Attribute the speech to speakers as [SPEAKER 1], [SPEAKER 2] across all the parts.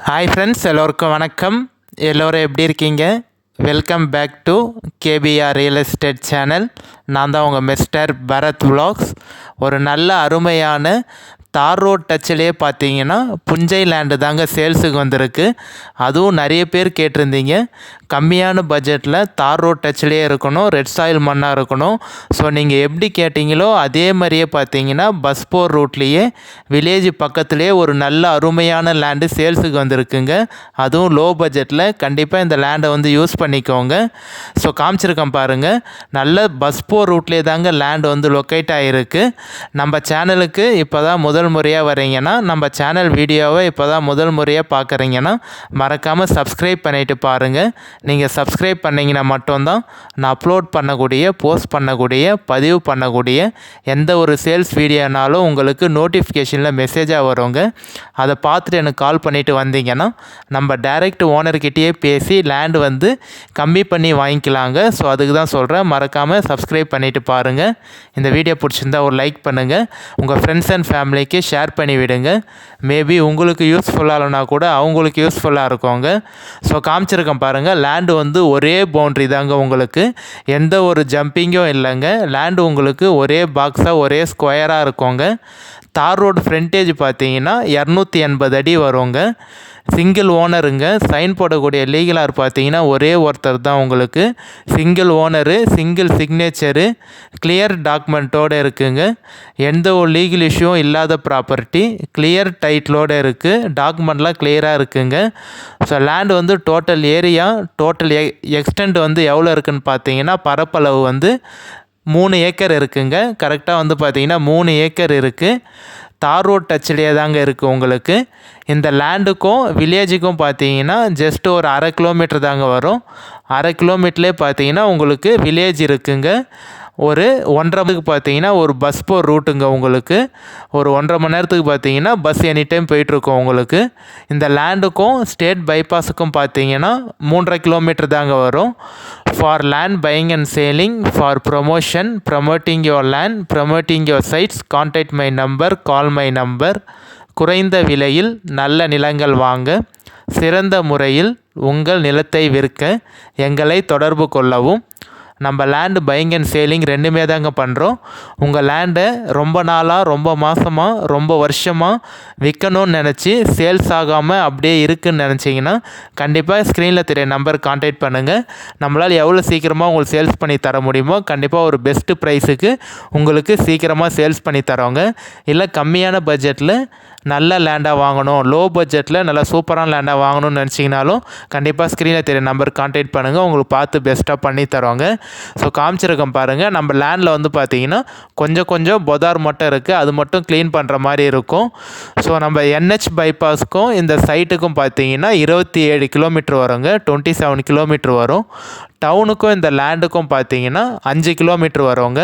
[SPEAKER 1] Hi friends, எல்லோருக்கும் வணக்கம். எல்லோரும் எப்படி இருக்கீங்க? Welcome back to KPR real estate channel. நான் தான் உங்கள் மிஸ்டர் பரத் விலாக்ஸ். ஒரு நல்ல அருமையான தார் ரோட் டச்சிலே பார்த்தீங்கன்னா புஞ்சை லேண்டு தாங்க சேல்ஸுக்கு வந்திருக்கு. அதுவும் நிறைய பேர் கேட்டிருந்தீங்க, கம்மியான பட்ஜெட்டில் தார் ரோட் டச்சிலே இருக்கணும், ரெட் சாயில் மண்ணாக இருக்கணும். ஸோ நீங்கள் எப்படி கேட்டிங்களோ அதே மாதிரியே பார்த்தீங்கன்னா பஸ் போர் ரூட்லேயே வில்லேஜ் பக்கத்துலேயே ஒரு நல்ல அருமையான லேண்டு சேல்ஸுக்கு வந்திருக்குங்க. அதுவும் லோ பட்ஜெட்டில். கண்டிப்பாக இந்த லேண்டை வந்து யூஸ் பண்ணிக்கோங்க. ஸோ காமிச்சிருக்கேன் பாருங்கள், நல்ல பஸ் போர் ரூட்லேயே தாங்க லேண்டு வந்து லொக்கேட் ஆகிருக்கு. நம்ம சேனலுக்கு இப்போ தான் முதல் முறையாக வரீங்கன்னா, நம்ம சேனல் வீடியோவை இப்போ தான் முதல் முறையாக பார்க்குறீங்கன்னா மறக்காமல் சப்ஸ்கிரைப் பண்ணிவிட்டு பாருங்கள். நீங்கள் சப்ஸ்கிரைப் பண்ணிங்கன்னா மட்டும்தான் நான் அப்லோட் பண்ணக்கூடிய, போஸ்ட் பண்ணக்கூடிய, பதிவு பண்ணக்கூடிய எந்த ஒரு சேல்ஸ் வீடியோனாலும் உங்களுக்கு நோட்டிஃபிகேஷனில் மெசேஜாக வருங்க. அதை பார்த்துட்டு எனக்கு கால் பண்ணிவிட்டு வந்தீங்கன்னா நம்ம டைரெக்ட் ஓனர்கிட்டயே பேசி லேண்டு வந்து கம்மி பண்ணி வாங்கிக்கலாங்க. ஸோ அதுக்கு தான் சொல்கிறேன், மறக்காமல் சப்ஸ்கிரைப் பண்ணிவிட்டு பாருங்கள். இந்த வீடியோ பிடிச்சிருந்தா ஒரு லைக் பண்ணுங்கள், உங்கள் ஃப்ரெண்ட்ஸ் அண்ட் ஃபேமிலிக்கு ஷேர் பண்ணி விடுங்க. மேபி உங்களுக்கு யூஸ்ஃபுல்லாக இல்லைனா கூட அவங்களுக்கு யூஸ்ஃபுல்லாக இருக்குங்க. ஸோ காமிச்சிருக்கேன் பாருங்கள், லேண்டு வந்து ஒரே பவுண்ட்ரி தாங்க, உங்களுக்கு எந்த ஒரு ஜம்பிங்கும் இல்லைங்க. லேண்டு உங்களுக்கு ஒரே பாக்ஸாக ஒரே ஸ்கொயராக இருக்குங்க. தார் ரோடு ஃப்ரண்டேஜ் பார்த்தீங்கன்னா 280 அடி வருங்க. சிங்கிள் ஓனருங்க. சைன் போடக்கூடிய லீகலார் பார்த்தீங்கன்னா ஒரே ஒருத்தர் தான் உங்களுக்கு. Single owner, single signature, clear டாக்குமெண்ட்டோடு இருக்குங்க. எந்த ஒரு லீகல் இஷ்யூவும் இல்லாத ப்ராப்பர்ட்டி, கிளியர் டைட்டிலோடு இருக்குது. டாக்குமெண்ட்லாம் கிளியராக இருக்குங்க. ஸோ லேண்டு வந்து டோட்டல் ஏரியா, டோட்டல் எக்ஸ்டெண்ட் வந்து எவ்வளோ இருக்குதுன்னு பார்த்தீங்கன்னா பரப்பளவு வந்து 3 ஏக்கர் இருக்குங்க. கரெக்டாக வந்து பார்த்தீங்கன்னா 3 ஏக்கர் இருக்குது. தார் ரோட் டச்சிலே தாங்க இருக்குது உங்களுக்கு. இந்த லேண்டுக்கும் வில்லேஜுக்கும் பார்த்தீங்கன்னா ஜஸ்ட் ஒரு 1/2 கிலோமீட்டர் தாங்க வரும். 1/2 கிலோமீட்டர்லேயே பார்த்தீங்கன்னா உங்களுக்கு வில்லேஜ் இருக்குங்க. ஒரு 1.5 மணிக்கு பார்த்தீங்கன்னா ஒரு பஸ் போர் ரூட்டுங்க உங்களுக்கு. ஒரு 1.5 மணி நேரத்துக்கு பார்த்தீங்கன்னா பஸ் எனி டைம் போயிட்டுருக்கோம் உங்களுக்கு. இந்த லேண்டுக்கும் ஸ்டேட் பைபாஸுக்கும் பார்த்தீங்கன்னா 3.5 கிலோமீட்டர் தாங்க வரும். For land buying and selling, for promotion, promoting your land, promoting your sites, contact my number, call my number. குறைந்த விலையில் நல்ல நிலங்கள் வாங்க, சிறந்த முறையில் உங்கள் நிலத்தை விற்க எங்களை தொடர்பு கொள்ளவும். நம்ம லேண்டு பையிங் அண்ட் சேலிங் ரெண்டுமே தாங்க பண்ணுறோம். உங்கள் லேண்டை ரொம்ப நாளாக, ரொம்ப மாதமாக, ரொம்ப வருஷமாக விற்கணும்னு நினச்சி சேல்ஸ் ஆகாமல் அப்படியே இருக்குதுன்னு நினச்சிங்கன்னா கண்டிப்பாக ஸ்க்ரீனில் தெரிய நம்பர் கான்டாக்ட் பண்ணுங்கள். நம்மளால் எவ்வளோ சீக்கிரமாக உங்களுக்கு சேல்ஸ் பண்ணி தர முடியுமோ கண்டிப்பாக ஒரு பெஸ்ட்டு ப்ரைஸுக்கு உங்களுக்கு சீக்கிரமாக சேல்ஸ் பண்ணி தரோங்க. இல்லை கம்மியான பட்ஜெட்டில் நல்ல லேண்டாக வாங்கணும், லோ பட்ஜெட்டில் நல்லா சூப்பரான லேண்டாக வாங்கணும்னு நினச்சிங்கனாலும் கண்டிப்பாக ஸ்க்ரீனில் தெரிய நம்பர் கான்டாக்ட் பண்ணுங்கள். உங்களுக்கு பார்த்து பெஸ்ட்டாக பண்ணி தரோங்க. ஸோ காமிச்சிருக்கோம் பாருங்கள், நம்ம லேண்டில் வந்து பார்த்தீங்கன்னா கொஞ்சம் பொதார் மட்டும் இருக்குது, அது மட்டும் க்ளீன் பண்ணுற மாதிரி இருக்கும். ஸோ நம்ம NH பைபாஸுக்கும் இந்த சைட்டுக்கும் பார்த்தீங்கன்னா 27 கிலோமீட்டர் வருங்க. 27 கிலோமீட்டர் வரும். டவுனுக்கும் இந்த லேண்டுக்கும் பார்த்தீங்கன்னா 5 கிலோமீட்டர் வருங்க.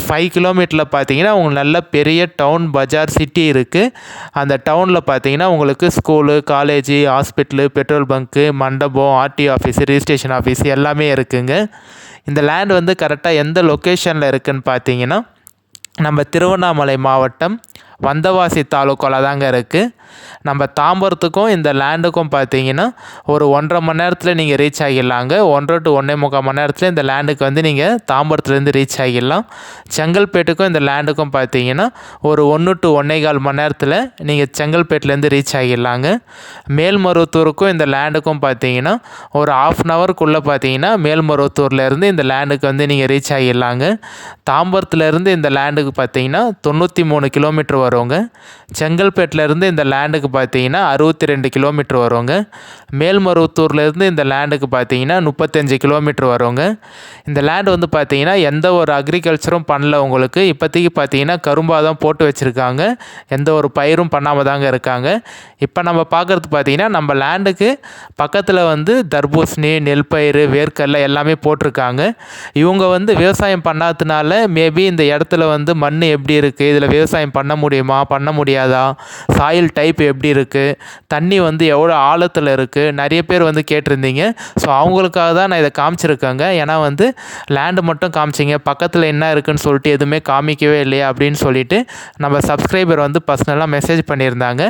[SPEAKER 1] 5 கிலோமீட்டரில் பார்த்தீங்கன்னா உங்களுக்கு நல்ல பெரிய டவுன், பஜார், சிட்டி இருக்குது. அந்த டவுனில் பார்த்தீங்கன்னா உங்களுக்கு school, college, hospital, petrol bunk, மண்டபம், RTO ஆஃபீஸு, ரிஜிஸ்ட்ரேஷன் ஆஃபீஸ் எல்லாமே இருக்குங்க. இந்த லேண்ட் வந்து கரெக்டாக எந்த லொக்கேஷனில் இருக்குதுன்னு பார்த்தீங்கன்னா நம்ம திருவண்ணாமலை மாவட்டம் வந்தவாசி தாலுக்காவில் தாங்க இருக்குது. நம்ம தாம்பரத்துக்கும் இந்த லேண்டுக்கும் பார்த்தீங்கன்னா ஒரு 1.5 மணி நேரத்தில் நீங்கள் ரீச் ஆகிடலாங்க. 1 to 1.25 மணி நேரத்தில் இந்த லேண்டுக்கு வந்து நீங்கள் தாம்பரத்துலேருந்து ரீச் ஆகிடலாம். செங்கல்பேட்டுக்கும் இந்த லேண்டுக்கும் பார்த்தீங்கன்னா ஒரு 1 to 1.25 மணி நேரத்தில் நீங்கள் செங்கல்பேட்டிலேருந்து ரீச் ஆகிடலாங்க. மேல்மருவத்தூருக்கும் இந்த லேண்டுக்கும் பார்த்தீங்கன்னா ஒரு 1/2 ஹவருக்குள்ளே பார்த்தீங்கன்னா மேல்மருவத்தூர்லேருந்து இந்த லேண்டுக்கு வந்து நீங்கள் ரீச் ஆகிடலாங்க. தாம்பரத்துலேருந்து இந்த லேண்டுக்கு பார்த்தீங்கன்னா 93 கிலோமீட்டர் வருங்க. செங்கல்பேட்டிலேருந்து இந்த லேண்டுக்கு பார்த்தீங்கன்னா 62 கிலோமீட்டர் வருங்க. மேல்மருவத்தூர்லேருந்து இந்த லேண்டுக்கு பார்த்தீங்கன்னா 35 கிலோமீட்டர் வருங்க. இந்த லேண்டு வந்து பார்த்தீங்கன்னா எந்த ஒரு அக்ரிகல்ச்சரும் பண்ணல உங்களுக்கு. இப்போதைக்கு பார்த்தீங்கன்னா கரும்பாக தான் போட்டு வச்சுருக்காங்க, எந்த ஒரு பயிரும் பண்ணாமல் தாங்க இருக்காங்க. இப்போ நம்ம பார்க்குறது பார்த்தீங்கன்னா நம்ம லேண்டுக்கு பக்கத்தில் வந்து தர்பூசணி, நெல் பயிர், வேர்க்கடலை எல்லாமே போட்டிருக்காங்க. இவங்க வந்து விவசாயம் பண்ணாததுனால மேபி இந்த இடத்துல வந்து மண் எப்படி இருக்குது, இதில் விவசாயம் பண்ண முடியும் முடியுமா, பண்ண முடியாதா, சாயில் டைப் எப்படி இருக்குது, தண்ணி வந்து எவ்வளோ ஆழத்தில் இருக்குது, நிறைய பேர் வந்து கேட்டிருந்தீங்க. ஸோ அவங்களுக்காக தான் நான் இதை காமிச்சிருக்கேங்க. ஏன்னா வந்து லேண்டு மட்டும் காமிச்சிங்க, பக்கத்தில் என்ன இருக்குதுன்னு சொல்லிட்டு எதுவுமே காமிக்கவே இல்லையா அப்படின்னு சொல்லிட்டு நம்ம சப்ஸ்கிரைபர் வந்து பர்சனலாக மெசேஜ் பண்ணியிருந்தாங்க.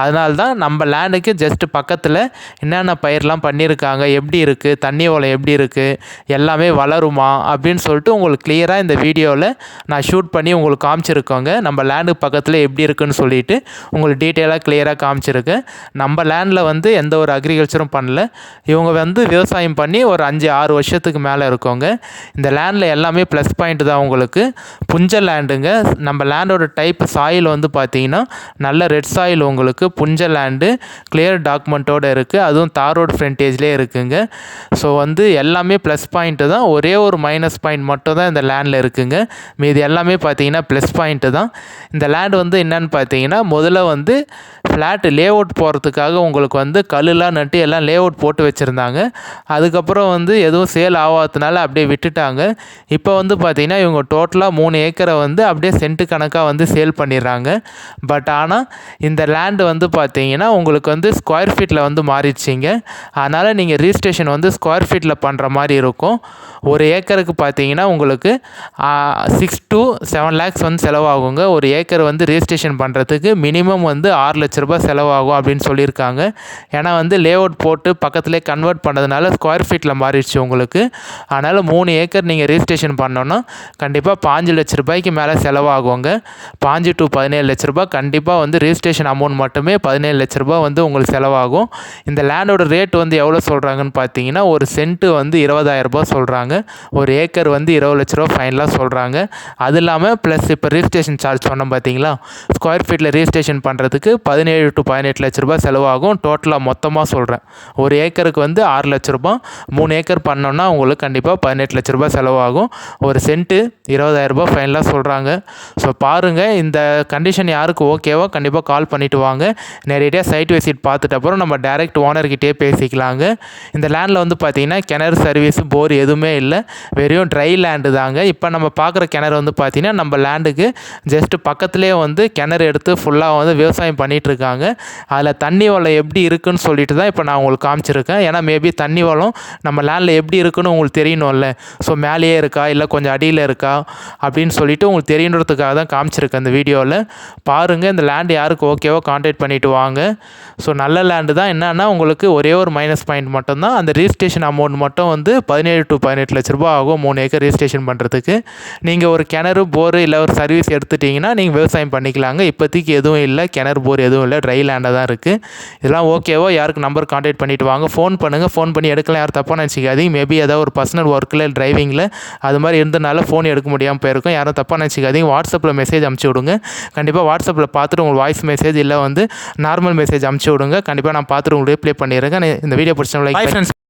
[SPEAKER 1] அதனால தான் நம்ம லேண்டுக்கு ஜஸ்ட்டு பக்கத்தில் என்னென்ன பயிரெலாம் பண்ணியிருக்காங்க, எப்படி இருக்குது, தண்ணி வளம் எப்படி இருக்குது, எல்லாமே வளருமா அப்படின்னு சொல்லிட்டு உங்களுக்கு கிளியராக இந்த வீடியோவில் நான் ஷூட் பண்ணி உங்களுக்கு காமிச்சிருக்கோங்க. நம்ம லேண்டுக்கு பக்கத்தில் எப்படி இருக்குன்னு சொல்லிட்டு உங்களுக்கு டீட்டெயிலாக கிளியராக காமிச்சிருக்கேன். நம்ம லேண்டில் வந்து எந்த ஒரு அக்ரிகல்ச்சரும் பண்ணல. இவங்க வந்து விவசாயம் பண்ணி ஒரு 5-6 வருஷத்துக்கு மேலே இருக்கோங்க. இந்த லேண்டில் எல்லாமே ப்ளஸ் பாயிண்ட் தான் உங்களுக்கு. புஞ்ச லேண்டுங்க. நம்ம லேண்டோட டைப் சாயில் வந்து பார்த்தீங்கன்னா நல்ல ரெட் சாயில் உங்களுக்கு. புஞ்ச லேண்டு கிளியர் டாக்குமெண்ட்டோடு இருக்குது. அதுவும் தார் ரோடு ஃப்ரண்டேஜ்லேயே இருக்குங்க. ஸோ வந்து எல்லாமே ப்ளஸ் பாயிண்ட்டு தான். ஒரே ஒரு மைனஸ் பாயிண்ட் மட்டும் தான் இந்த லேண்டில் இருக்குங்க. மீது எல்லாமே பார்த்தீங்கன்னா ப்ளஸ் பாயிண்ட்டு தான். இந்த லேண்டு வந்து என்னென்னு பார்த்தீங்கன்னா முதல்ல வந்து ஃப்ளாட்டு லே அவுட் போகிறதுக்காக உங்களுக்கு வந்து கல்லுலாம் நட்டு எல்லாம் லே அவுட் போட்டு வச்சுருந்தாங்க. அதுக்கப்புறம் வந்து எதுவும் சேல் ஆகாததுனால அப்படியே விட்டுட்டாங்க. இப்போ வந்து பார்த்திங்கன்னா இவங்க டோட்டலாக 3 ஏக்கரை வந்து அப்படியே சென்ட்டு கணக்காக வந்து சேல் பண்ணிடுறாங்க. பட் ஆனால் இந்த லேண்டு வந்து பார்த்திங்கன்னா உங்களுக்கு வந்து ஸ்கொயர் ஃபீட்டில் வந்து மாறிடுச்சிங்க. அதனால் நீங்கள் ரிஜிஸ்ட்ரேஷன் வந்து ஸ்கொயர் ஃபீட்டில் பண்ணுற மாதிரி இருக்கும். ஒரு ஏக்கருக்கு பார்த்தீங்கன்னா உங்களுக்கு 6 to 7 lakhs வந்து செலவாகுங்க. ஒரு ஏக்கர் வந்து ரிஜிஸ்ட்ரேஷன் பண்ணுறதுக்கு மினிமம் வந்து 6 லட்ச ரூபாய் செலவாகும் அப்படின்னு சொல்லியிருக்காங்க. ஏன்னா வந்து லே அவுட் போட்டு பக்கத்துலேயே கன்வெர்ட் பண்ணதுனால ஸ்கொயர் ஃபீட்டில் மாறிடுச்சு உங்களுக்கு. அதனால் 3 ஏக்கர் நீங்கள் ரிஜிஸ்ட்ரேஷன் பண்ணோன்னா கண்டிப்பாக 5 லட்ச ரூபாய்க்கு மேலே செலவாகுங்க. 5 to 17 லட்ச ரூபாய் கண்டிப்பாக வந்து ரிஜிஸ்ட்ரேஷன் அமௌண்ட் மட்டுமே 17 லட்ச ரூபாய் வந்து உங்களுக்கு செலவாகும். இந்த லேண்டோட ரேட் வந்து எவ்வளோ சொல்கிறாங்கன்னு பார்த்தீங்கன்னா ஒரு சென்ட்டு வந்து 20,000 ரூபாய் சொல்கிறாங்க. ஒரு ஏக்கர் வந்து 20 லட்ச ரூபா ஃபைனலாக சொல்கிறாங்க. அது இல்லாமல் ப்ளஸ் இப்போ ரிஜிஸ்ட்ரேஷன் சார்ஜ் சொன்னோம் பார்த்தீங்களா, ஸ்கொயர் ஃபீட்டில் ரிஜிஸ்ட்ரேஷன் பண்ணுறதுக்கு 17 to 18 லட்ச ரூபாய் செலவாகும். டோட்டலாக மொத்தமாக சொல்கிறேன். ஒரு ஏக்கருக்கு வந்து 6 லட்ச ரூபாய். 3 ஏக்கர் பண்ணோன்னா உங்களுக்கு கண்டிப்பாக 18 லட்ச ரூபாய் செலவாகும். ஒரு சென்ட்டு 20,000 ரூபாய் ஃபைனலாக சொல்கிறாங்க. ஸோ பாருங்கள், இந்த கண்டிஷன் யாருக்கு ஓகேவோ கண்டிப்பாக கால் பண்ணிவிட்டு வாங்க. நேரடியாக சைட் விசிட் பார்த்துட்டு அப்புறம் நம்ம டைரக்ட் ஓனர்கிட்டே பேசிக்கலாங்க. இந்த லேண்டில் வந்து பார்த்திங்கன்னா கிணறு சர்வீஸ் போர் எதுவுமே இல்லை. வெறும் ட்ரை லேண்டு தாங்க. இப்போ நம்ம பார்க்குற கிணறு வந்து பார்த்திங்கன்னா நம்ம லேண்டுக்கு ஜஸ்ட்டு பக்கத்துலேயே வந்து கிணறு எடுத்து ஃபுல்லாக வந்து விவசாயம் பண்ணிகிட்ருக்காங்க. அதில் தண்ணி வளம் எப்படி இருக்குதுன்னு சொல்லிட்டு தான் இப்போ நான் உங்களுக்கு காமிச்சிருக்கேன். ஏன்னா மேபி தண்ணி வளம் நம்ம லேண்டில் எப்படி இருக்குன்னு உங்களுக்கு தெரியணும்ல. ஸோ மேலேயே இருக்கா இல்லை கொஞ்சம் அடியில் இருக்கா அப்படின்னு சொல்லிட்டு உங்களுக்கு தெரியணுன்றதுக்காக தான் காமிச்சிருக்கேன் இந்த வீடியோவில். பாருங்கள், இந்த லேண்டு யாருக்கு ஓகேவோ கான்டாக்ட் பண்ணிவிட்டு வாங்க. ஸோ நல்ல லேண்டு தான். என்னென்னா உங்களுக்கு ஒரே ஒரு மைனஸ் பாயிண்ட் மட்டும்தான், அந்த ரிஜிஸ்ட்ரேஷன் அமௌண்ட் மட்டும் வந்து 17 to 18 லட்ச ரூபா ஆகும் 3 ஏக்கர் ரிஜிஸ்ட்ரேஷன் பண்ணுறதுக்கு. நீங்கள் ஒரு கிணறு போர் இல்லை ஒரு சர்வீஸ் எடுத்துட்டிங்கன்னா நீங்கள் விவசாயம் பண்ணிக்கலாங்க. இப்போதைக்கு எதுவும் இல்லை, கிணறு போர் எதுவும் இல்லை, ட்ரை லேண்டாக தான் இருக்குது. இதெல்லாம் ஓகேவோ யாருக்கு நம்பர் கான்டாக்ட் பண்ணிவிட்டு வாங்க. ஃபோன் பண்ணுங்கள். ஃபோன் பண்ணி எடுக்கலாம், யாரும் தப்பாக நினச்சிக்காதீங்க. மேபி ஏதாவது ஒரு பர்சனல் ஒர்க்கில் டிரைவிங்கில் அது மாதிரி இருந்தனால ஃபோன் எடுக்க முடியாமல் போயிருக்கும். யாரும் தப்பாக நினச்சிக்காதீங்க. வாட்ஸ்அப்பில் மெசேஜ் அனுப்பிச்சி விடுங்க. கண்டிப்பாக வாட்ஸ்அப்பில் பார்த்துட்டு உங்களுக்கு வாய்ஸ் மெசேஜ் இல்லை வந்து நார்மல் மெசேஜ் அனுப்பிச்சி விடுங்க. கண்டிப்பாக நான் பார்த்துட்டு உங்களுக்கு ரிப்ளை பண்ணிடுறேன். இந்த வீடியோ பிடிச்சவங்க லைக்